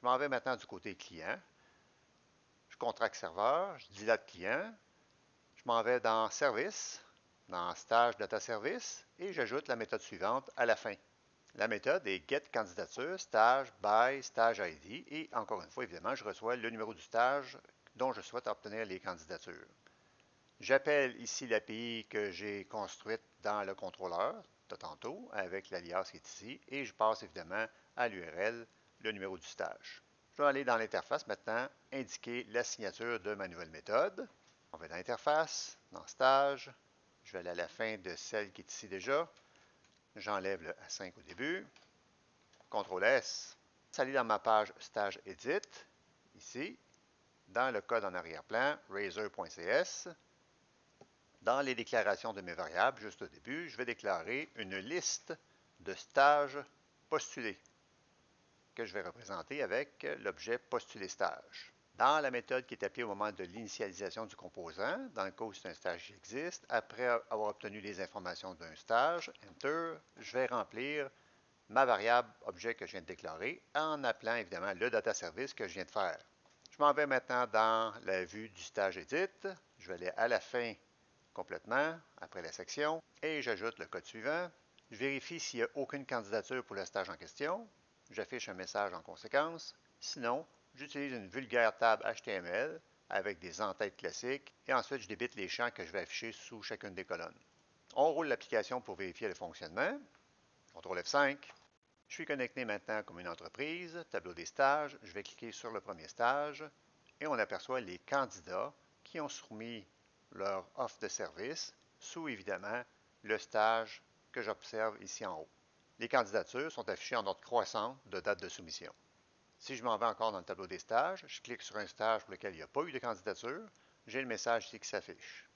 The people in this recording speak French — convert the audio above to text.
Je m'en vais maintenant du côté client. Je contracte serveur, je dilate client. Je m'en vais dans service, dans stage data service et j'ajoute la méthode suivante à la fin. La méthode est get candidature, stage, by, stage ID et encore une fois, évidemment, je reçois le numéro du stage dont je souhaite obtenir les candidatures. J'appelle ici l'API que j'ai construite dans le contrôleur de tantôt avec l'alias qui est ici et je passe évidemment à l'URL le numéro du stage. Je vais aller dans l'interface maintenant, indiquer la signature de ma nouvelle méthode. On va dans l'interface, dans stage, je vais aller à la fin de celle qui est ici déjà. J'enlève le A5 au début. CTRL S. Aller dans ma page Stage Edit, ici, dans le code en arrière-plan, razor.cs. Dans les déclarations de mes variables, juste au début, je vais déclarer une liste de stages postulés que je vais représenter avec l'objet postulé stage. Dans la méthode qui est appelée au moment de l'initialisation du composant, dans le cas où c'est un stage qui existe, après avoir obtenu les informations d'un stage, Enter, je vais remplir ma variable objet que je viens de déclarer en appelant évidemment le data service que je viens de faire. Je m'en vais maintenant dans la vue du stage Edit. Je vais aller à la fin complètement, après la section, et j'ajoute le code suivant. Je vérifie s'il n'y a aucune candidature pour le stage en question. J'affiche un message en conséquence. Sinon, j'utilise une vulgaire table HTML avec des entêtes classiques et ensuite je débite les champs que je vais afficher sous chacune des colonnes. On roule l'application pour vérifier le fonctionnement. CTRL F5. Je suis connecté maintenant comme une entreprise, tableau des stages. Je vais cliquer sur le premier stage et on aperçoit les candidats qui ont soumis leur offre de service sous évidemment le stage que j'observe ici en haut. Les candidatures sont affichées en ordre croissant de date de soumission. Si je m'en vais encore dans le tableau des stages, je clique sur un stage pour lequel il n'y a pas eu de candidature, j'ai le message ici qui s'affiche.